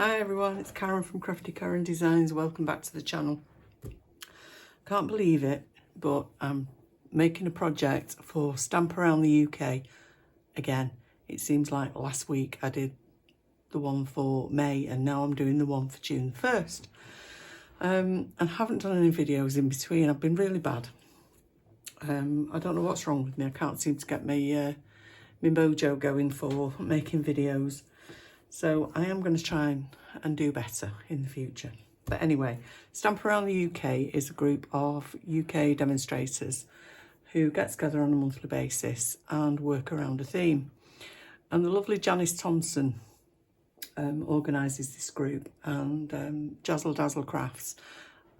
Hi everyone, it's Karen from Craftykarendesigns. Welcome back to the channel. Can't believe it, but I'm making a project for Stamp Around the UK again. It seems like last week I did the one for May and now I'm doing the one for June 1st. And haven't done any videos in between. I've been really bad. I don't know what's wrong with me. I can't seem to get my mojo going for making videos. So I am going to try and do better in the future. But anyway, Stamp Around the UK is a group of UK demonstrators who get together on a monthly basis and work around a theme. And the lovely Janice Thompson organises this group, and Jazzle Dazzle Crafts.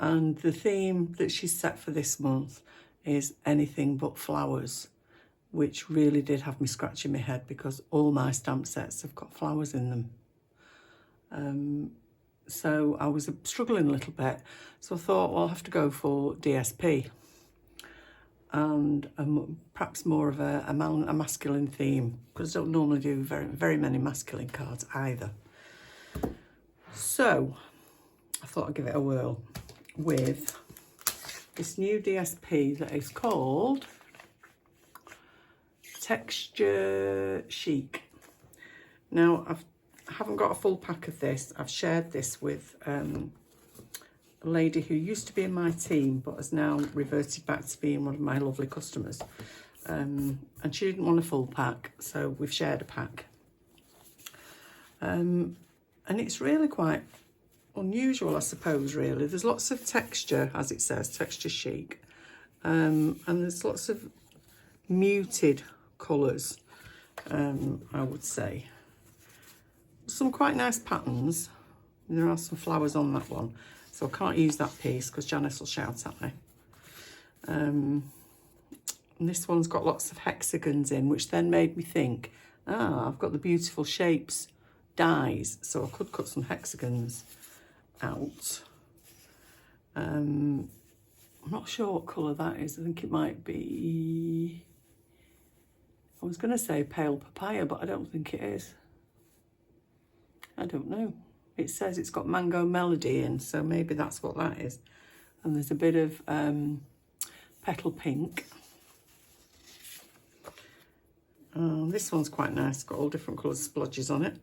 And the theme that she's set for this month is anything but flowers, which really did have me scratching my head because all my stamp sets have got flowers in them. So I was struggling a little bit. So I thought, well, I'll have to go for DSP and perhaps more of a masculine theme, because I don't normally do very many masculine cards either. So I thought I'd give it a whirl with this new DSP that is called Texture Chic. Now I haven't got a full pack of this. I've shared this with a lady who used to be in my team but has now reverted back to being one of my lovely customers, and she didn't want a full pack, so we've shared a pack, and it's really quite unusual, I suppose. Really, there's lots of texture, as it says, Texture Chic, and there's lots of muted colours, I would say. Some quite nice patterns. There are some flowers on that one, so I can't use that piece because Janice will shout at me. And this one's got lots of hexagons in, which then made me think, I've got the beautiful shapes dies, so I could cut some hexagons out. I'm not sure what colour that is. I think it might be, I was going to say pale papaya, but I don't think it is. I don't know. It says it's got Mango Melody in, so maybe that's what that is. And there's a bit of petal pink. This one's quite nice. Got all different colours splodges on it,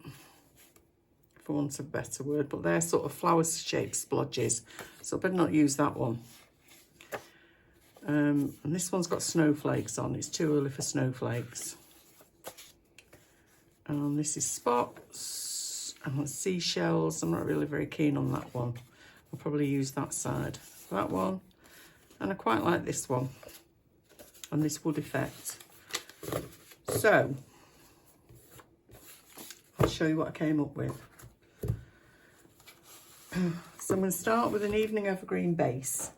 for want of a better word, but they're sort of flower-shaped splodges, so I better not use that one. And this one's got snowflakes on. It's too early for snowflakes. And this is spots and seashells. I'm not really very keen on that one. I'll probably use that side. That one. And I quite like this one. And this wood effect. So, I'll show you what I came up with. So I'm going to start with an evening evergreen base.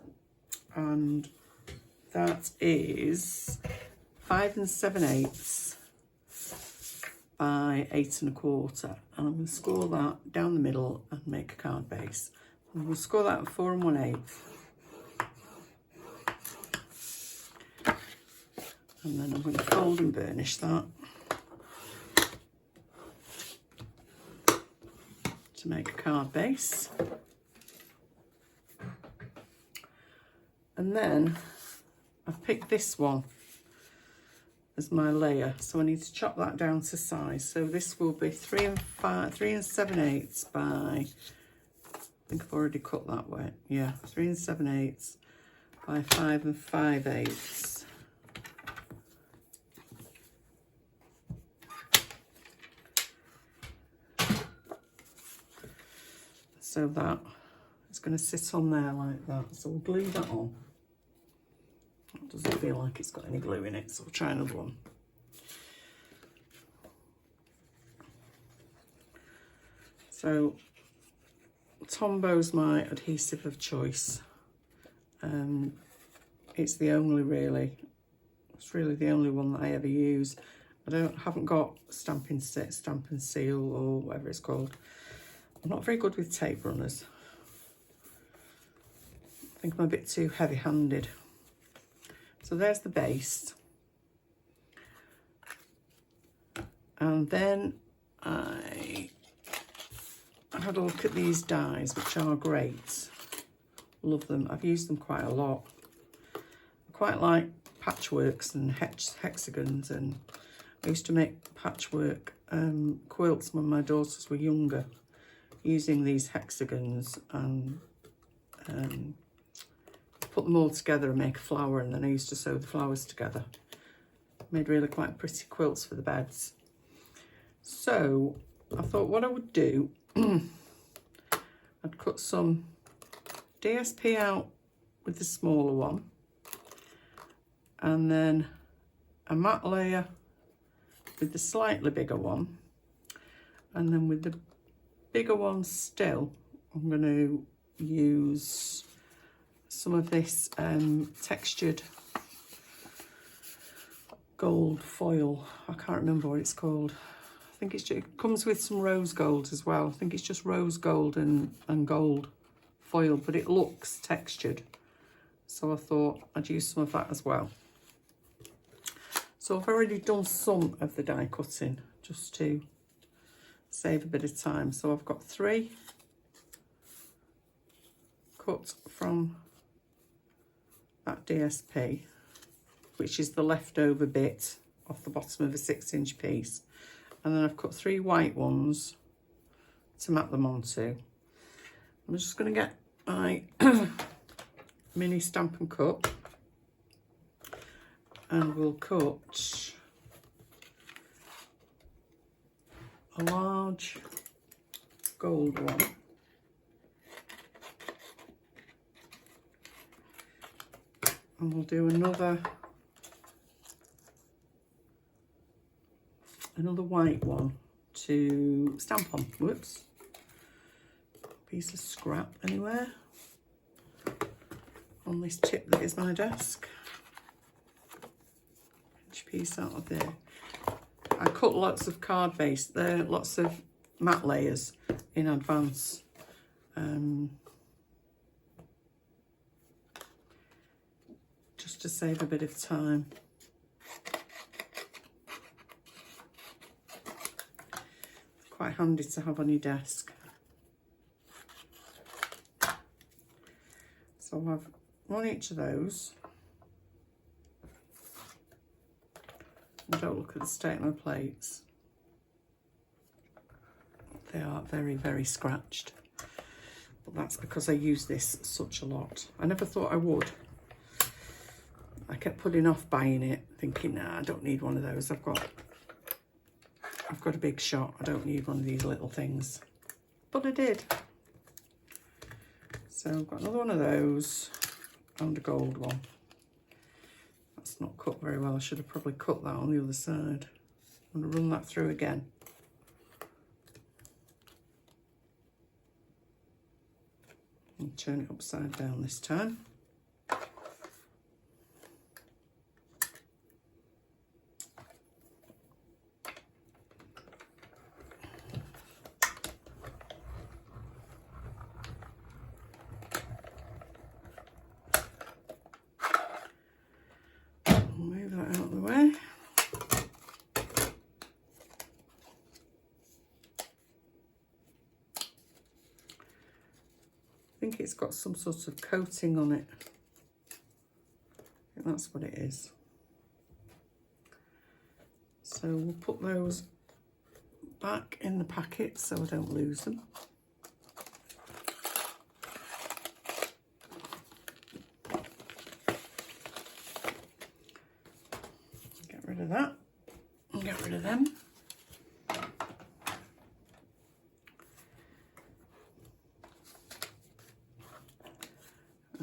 And that is 5 7/8 by 8 1/4, and I'm going to score that down the middle and make a card base. And we'll score that at 4 1/8, and then I'm going to fold and burnish that to make a card base. And then I've picked this one as my layer, so I need to chop that down to size. So this will be 3 7/8 by, I think I've already cut that way. Yeah, 3 7/8 by 5 5/8. So that is going to sit on there like that. So we'll glue that on. It doesn't feel like it's got any glue in it, so we'll try another one. So Tombo's my adhesive of choice. It's the only it's really the only one that I ever use. I haven't got Stamp and Seal or whatever it's called. I'm not very good with tape runners. I think I'm a bit too heavy-handed. So there's the base. And then I had a look at these dies, which are great. Love them. I've used them quite a lot. I quite like patchworks and hexagons, and I used to make patchwork quilts when my daughters were younger, using these hexagons, and put them all together and make a flower, and then I used to sew the flowers together. Made really quite pretty quilts for the beds. So I thought what I would do, I'd cut some DSP out with the smaller one, and then a matte layer with the slightly bigger one, and then with the bigger one still, I'm going to use some of this textured gold foil. I can't remember what it's called. I think it comes with some rose gold as well. I think it's just rose gold and gold foil, but it looks textured. So I thought I'd use some of that as well. So I've already done some of the die cutting just to save a bit of time. So I've got 3 cut from that DSP, which is the leftover bit off the bottom of a 6-inch piece. And then I've cut 3 white ones to map them onto. I'm just going to get my mini Stamp and Cut, and we'll cut a large gold one, and we'll do another white one to stamp on. Whoops, piece of scrap anywhere on this tip that is my desk. Inch piece out of there. I cut lots of card base there, lots of matte layers in advance. Just to save a bit of time. Quite handy to have on your desk. So I'll have one each of those. And don't look at the state of my plates. They are very, very scratched. But that's because I use this such a lot. I never thought I would. I kept putting off buying it, thinking, nah, I don't need one of those. I've got a big shot. I don't need one of these little things. But I did. So I've got another one of those and a gold one. That's not cut very well. I should have probably cut that on the other side. I'm going to run that through again. And turn it upside down this time. Move that out of the way. I think it's got some sort of coating on it. I think that's what it is. So we'll put those back in the packet so I don't lose them. Get rid of that and get rid of them.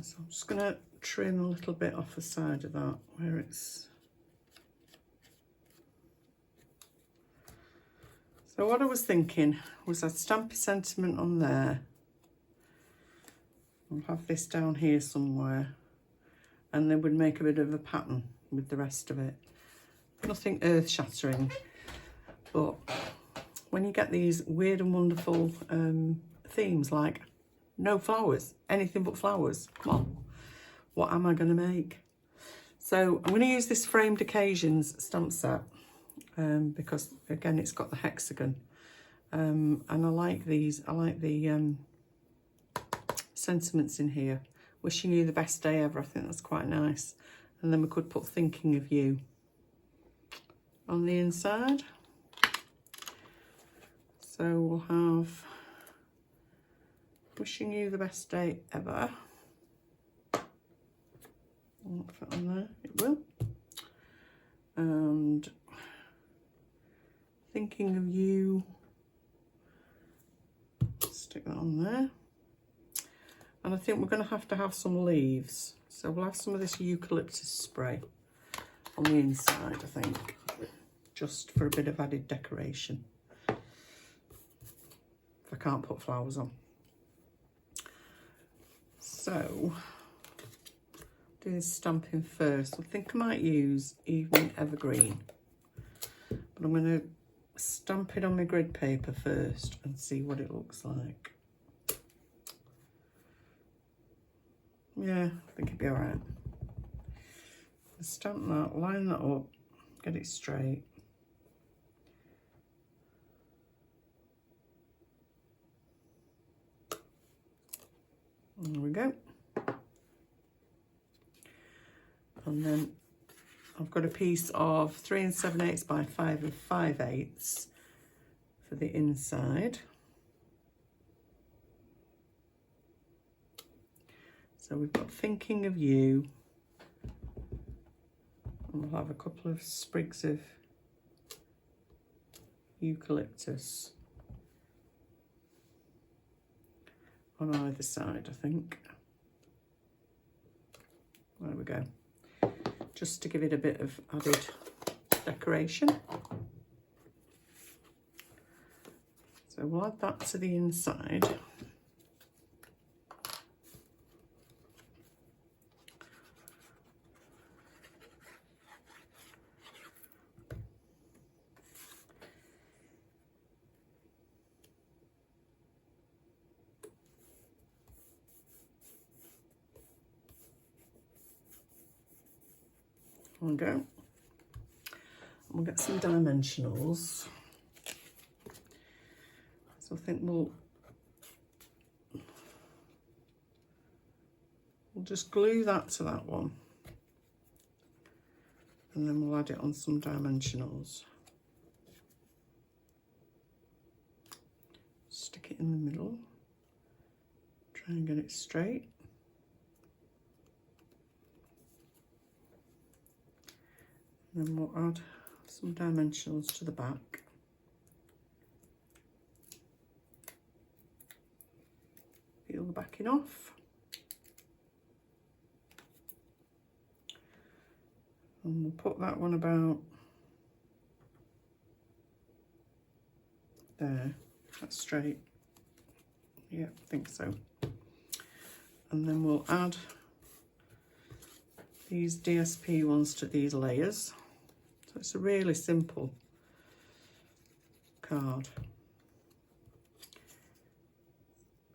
So I'm just going to trim a little bit off the side of that where it's... So what I was thinking was I'd stamp a sentiment on there. I'll have this down here somewhere, and then we'd make a bit of a pattern with the rest of it. Nothing earth-shattering, but when you get these weird and wonderful themes like no flowers, anything but flowers, come on, what am I going to make? So I'm going to use this Framed Occasions stamp set because again it's got the hexagon, And I like these. I like the sentiments in here. Wishing you the best day ever. I think that's quite nice. And then we could put thinking of you on the inside. So we'll have wishing you the best day ever. Won't fit on there, it will. And thinking of you, stick that on there. And I think we're going to have some leaves. So we'll have some of this eucalyptus spray on the inside, I think, just for a bit of added decoration. If I can't put flowers on. So, do this stamping first. I think I might use Evening Evergreen. But I'm going to stamp it on my grid paper first and see what it looks like. Yeah, I think it'd be all right. Stamp that, line that up, get it straight. There we go. And then I've got a piece of 3 7/8 by 5 5/8 for the inside. So we've got thinking of you. And we'll have a couple of sprigs of eucalyptus on either side, I think. There we go. Just to give it a bit of added decoration. So we'll add that to the inside. There we go. And we'll get some dimensionals. So I think we'll just glue that to that one. And then we'll add it on some dimensionals. Stick it in the middle. Try and get it straight. Then we'll add some dimensionals to the back. Peel the backing off. And we'll put that one about there. That's straight. Yeah, I think so. And then we'll add these DSP ones to these layers. So it's a really simple card.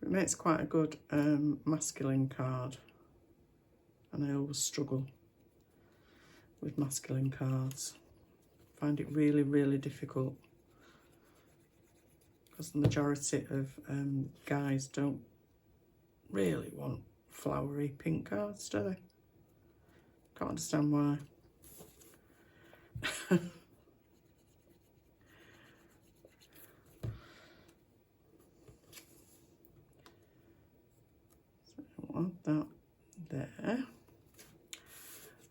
It makes quite a good masculine card, and I always struggle with masculine cards. I find it really, really difficult because the majority of guys don't really want flowery pink cards, do they? Can't understand why. So I'll add that there.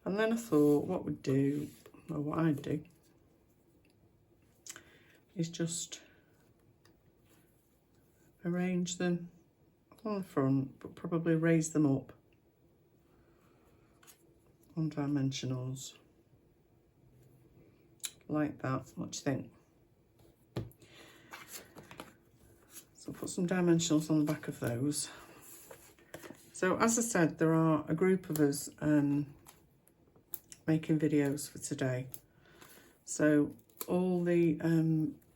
And then I thought what we'd do, or what I'd do, is just arrange them on the front, but probably raise them up on dimensionals like that. What do you think? So put some dimensionals on the back of those. So as I said, there are a group of us making videos for today. So all the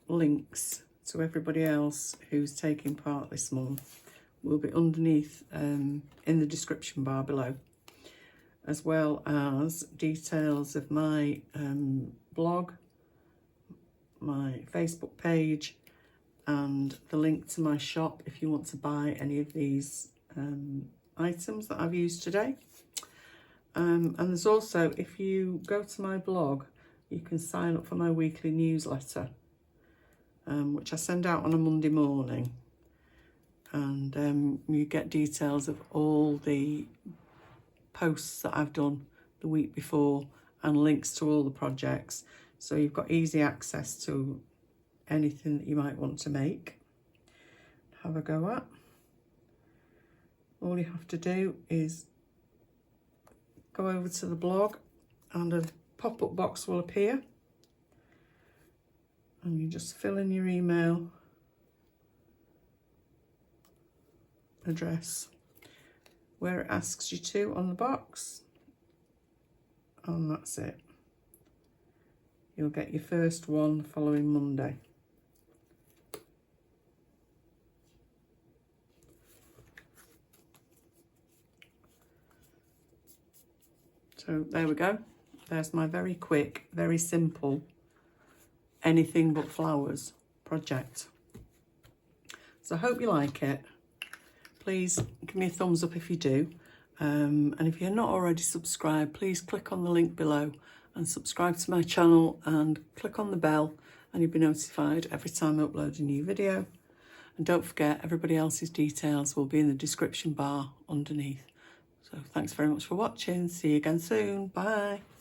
links to everybody else who's taking part this month will be underneath in the description bar below, as well as details of my blog, my Facebook page, and the link to my shop if you want to buy any of these items that I've used today. And there's also, if you go to my blog, you can sign up for my weekly newsletter, which I send out on a Monday morning. And you get details of all the posts that I've done the week before and links to all the projects. So you've got easy access to anything that you might want to make, have a go at. All you have to do is go over to the blog and a pop-up box will appear. And you just fill in your email address where it asks you to on the box, and that's it. You'll get your first one the following Monday. So there we go. There's my very quick, very simple anything but flowers project. So I hope you like it. Please give me a thumbs up if you do. And if you're not already subscribed, please click on the link below and subscribe to my channel and click on the bell and you'll be notified every time I upload a new video. And don't forget, everybody else's details will be in the description bar underneath. So thanks very much for watching. See you again soon. Bye.